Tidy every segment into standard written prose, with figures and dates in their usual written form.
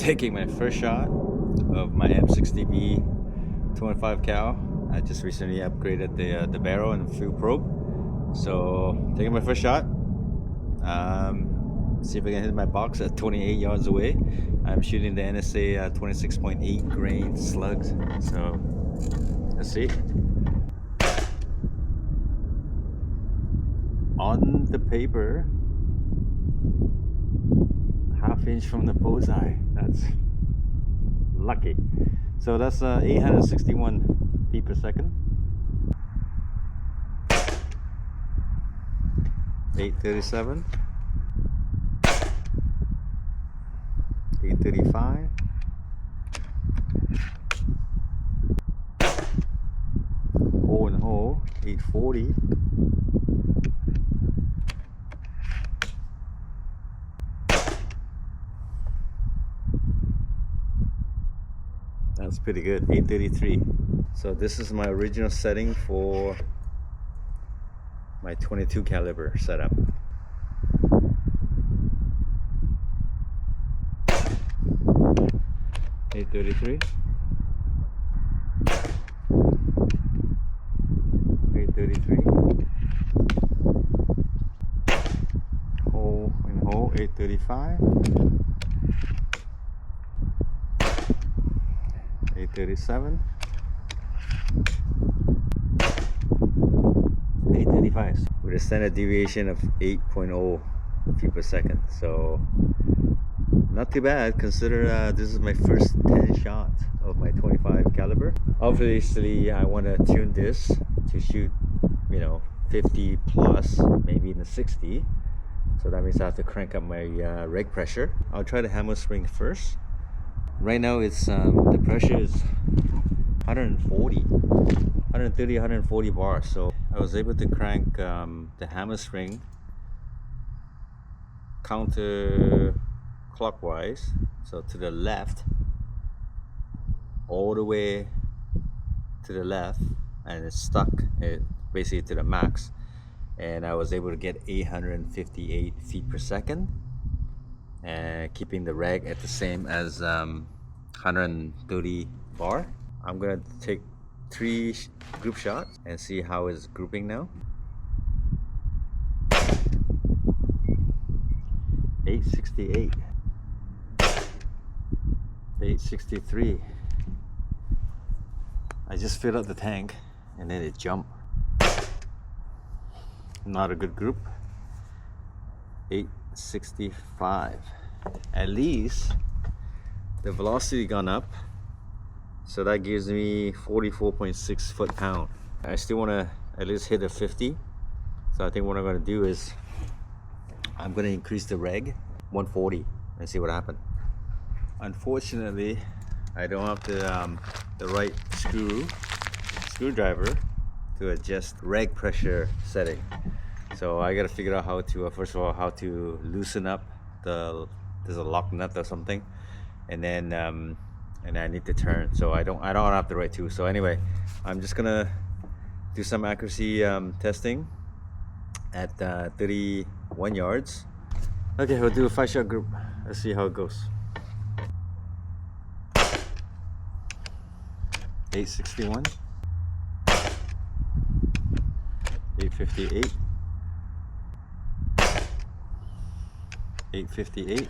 taking my first shot of my M60B 25 cal. I just recently upgraded the barrel and fuel probe. So taking my first shot. See if I can hit my box at 28 yards away. I'm shooting the NSA 26.8 grain slugs. So let's see. On the paper, half-inch from the bullseye. That's lucky. So that's 861 feet per second. 837. 835. Hole and hole. 840. That's pretty good. 833. So this is my original setting for my 22 caliber setup. $833. 833. Hole and hole. 835. 837. 835 with a standard deviation of 8.0 feet per second. So not too bad. Consider this is my first 10 shot of my 25 caliber. Obviously I want to tune this to shoot 50 plus, maybe even 60. So that means I have to crank up my reg pressure. I'll try the hammer spring first. Right now it's the pressure is 140 bars. So I was able to crank the hammer spring counterclockwise, so to the left, all the way to the left, and it's stuck basically to the max, and I was able to get 858 feet per second, and keeping the reg at the same as 130 bar. I'm gonna take 3 group shots and see how it's grouping now. 868. 863. I just filled up the tank and then it jumped. Not a good group. 865. At least the velocity gone up, so that gives me 44.6 foot-pound. I still want to at least hit a 50, so I think what I'm going to do is I'm going to increase the reg 140 and see what happens. Unfortunately, I don't have the right screwdriver to adjust reg pressure setting. So I got to figure out how to first of all how to loosen up there's a lock nut or something, and then and I need to turn. So I don't have the right tool. So anyway, I'm just gonna do some accuracy testing at 31 yards. Okay, we'll do a 5-shot group. Let's see how it goes. 861. 858. 858.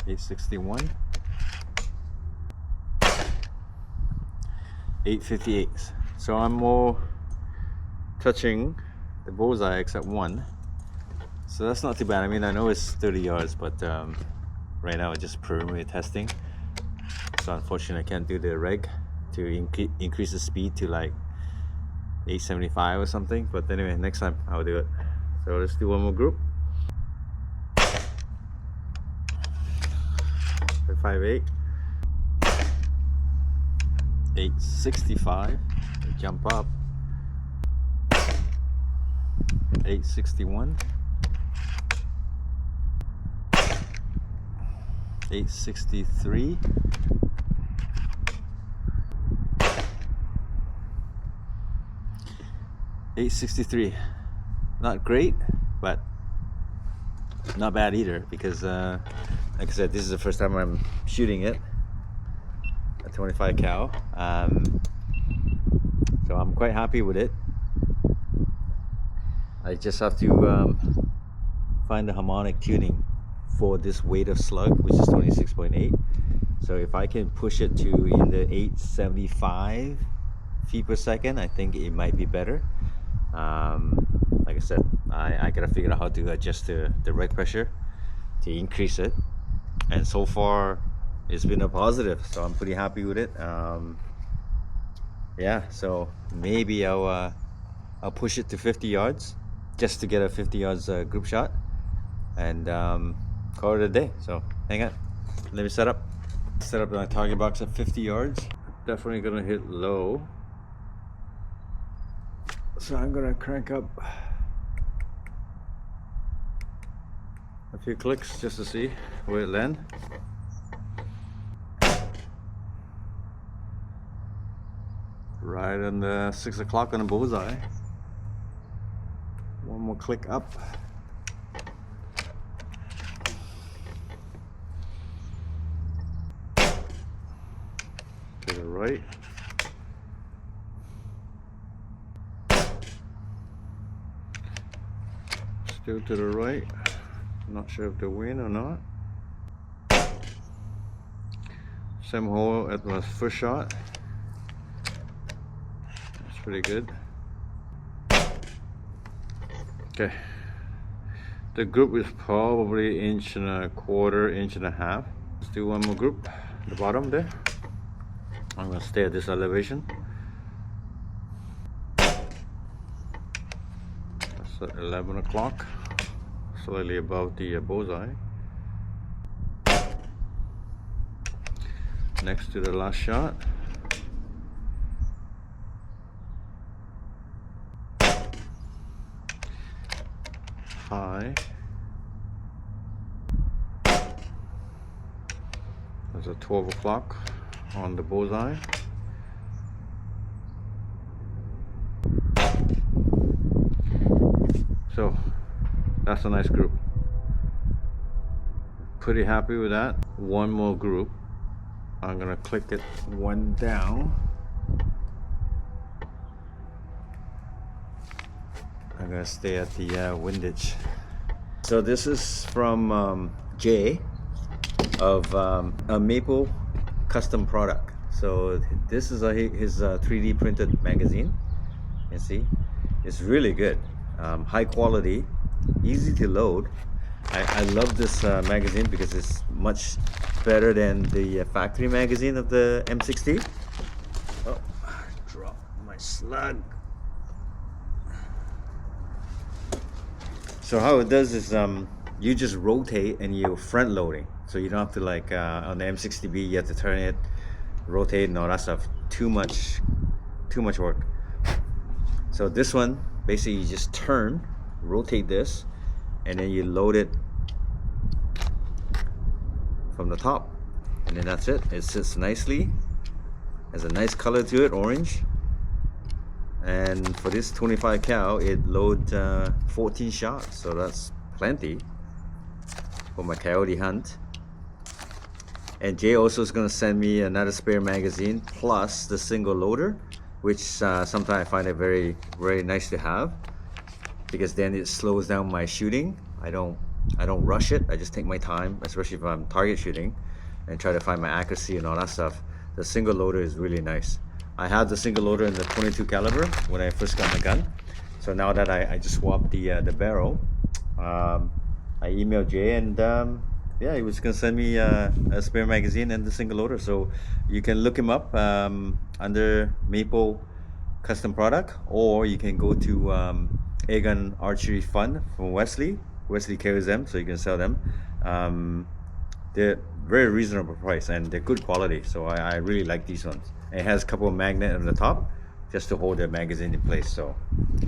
861. 858. So I'm more touching the bullseye except one. So that's not too bad. I mean, I know it's 30 yards, but right now it's just preliminary testing. So unfortunately I can't do the reg to increase the speed to like 875 or something. But anyway, next time I'll do it. So let's do one more group. 558. 865. Jump up. 861. 863. 863. Not great, but not bad either, because like I said, this is the first time I'm shooting it, a 25 cal. So I'm quite happy with it. I just have to find the harmonic tuning for this weight of slug, which is 26.8. So if I can push it to in the 875 feet per second, I think it might be better. Like I said, I gotta figure out how to adjust the reg pressure to increase it, and so far it's been a positive, so I'm pretty happy with it. Yeah, so maybe I'll push it to 50 yards just to get a 50 yards group shot, and call it a day. So hang on, let me set up my target box at 50 yards. Definitely gonna hit low, so I'm gonna crank up a few clicks just to see where it lands. Right on the 6 o'clock on the bullseye. One more click up. To the right. Still to the right. Not sure if they win or not. Same hole at my first shot. That's pretty good. Okay. The group is probably 1.25 inches, 1.5 inches. Let's do one more group. The bottom there. I'm gonna stay at this elevation. That's at 11 o'clock. Slightly above the bullseye. Next to the last shot. High. There's a 12 o'clock on the bullseye. So that's a nice group. Pretty happy with that. One more group. I'm gonna click it one down. I'm gonna stay at the windage. So this is from Jay of a maple custom product. So this is his 3D printed magazine. You see, it's really good, high quality, easy to load. I love this magazine because it's much better than the factory magazine of the M60. Oh, I dropped my slug. So how it does is you just rotate and you're front loading, so you don't have to, like on the M60B you have to turn it, rotate and all that stuff. Too much work. So this one basically you just turn, rotate this, and then you load it from the top, and then that's it. It sits nicely, has a nice color to it, orange. And for this 25 cal, it loads 14 shots, so that's plenty for my coyote hunt. And Jay also is going to send me another spare magazine plus the single loader, which sometimes I find it very nice to have, because then it slows down my shooting. I don't rush it. I just take my time, especially if I'm target shooting, and try to find my accuracy and all that stuff. The single loader is really nice. I had the single loader in the 22 caliber when I first got my gun. So now that I just swapped the barrel, I emailed Jay, and yeah, he was gonna send me a spare magazine and the single loader. So you can look him up under Maple Custom Product, or you can go to Airgun Archery Fund from Wesley. Wesley carries them, so you can sell them. They're very reasonable price and they're good quality, so I really like these ones. It has a couple of magnets on the top just to hold the magazine in place. So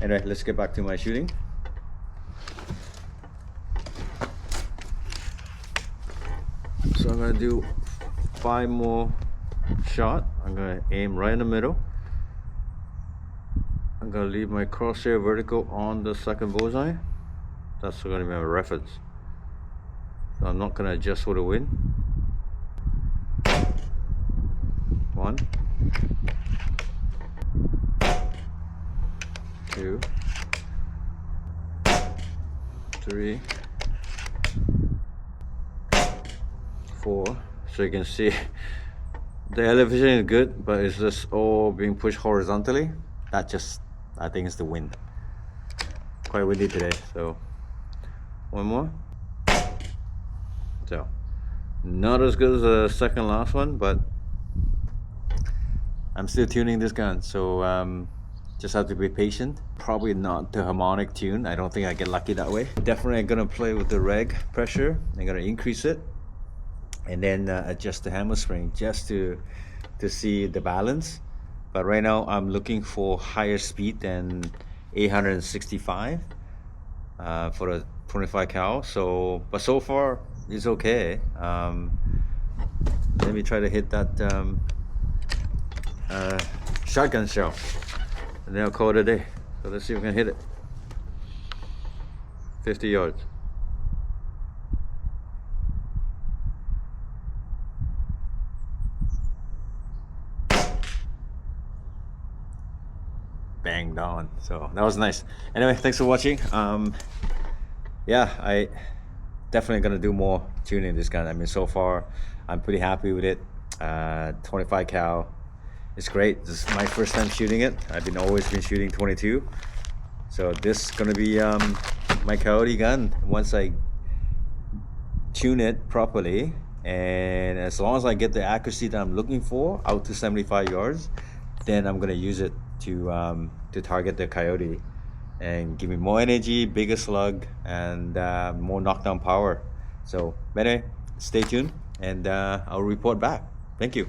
anyway, let's get back to my shooting. So I'm gonna do 5 more shots. I'm gonna aim right in the middle. I'm gonna leave my crosshair vertical on the second bullseye. That's gonna be my reference. So I'm not gonna adjust for the wind. 1, 2, 3, 4. So you can see the elevation is good, but it's just all being pushed horizontally. That just, I think it's the wind. Quite windy today. So one more. So not as good as the second last one, but I'm still tuning this gun, so just have to be patient. Probably not the harmonic tune. I don't think I get lucky that way. Definitely gonna play with the reg pressure. I'm gonna increase it and then adjust the hammer spring just to see the balance. But right now I'm looking for higher speed than 865 for the 25 cal. So, but so far it's okay. Let me try to hit that shotgun shell, and then I'll call it a day. So let's see if we can hit it. 50 yards. Banged on. So that was nice. Anyway, thanks for watching. Yeah, I definitely gonna do more tuning this gun. I mean, so far I'm pretty happy with it. 25 cal. It's great. This is my first time shooting it. I've always been shooting 22. So this is gonna be my coyote gun once I tune it properly, and as long as I get the accuracy that I'm looking for out to 75 yards, then I'm gonna use it to target the coyote and give me more energy, bigger slug, and more knockdown power. So anyway, stay tuned, and I'll report back. Thank you.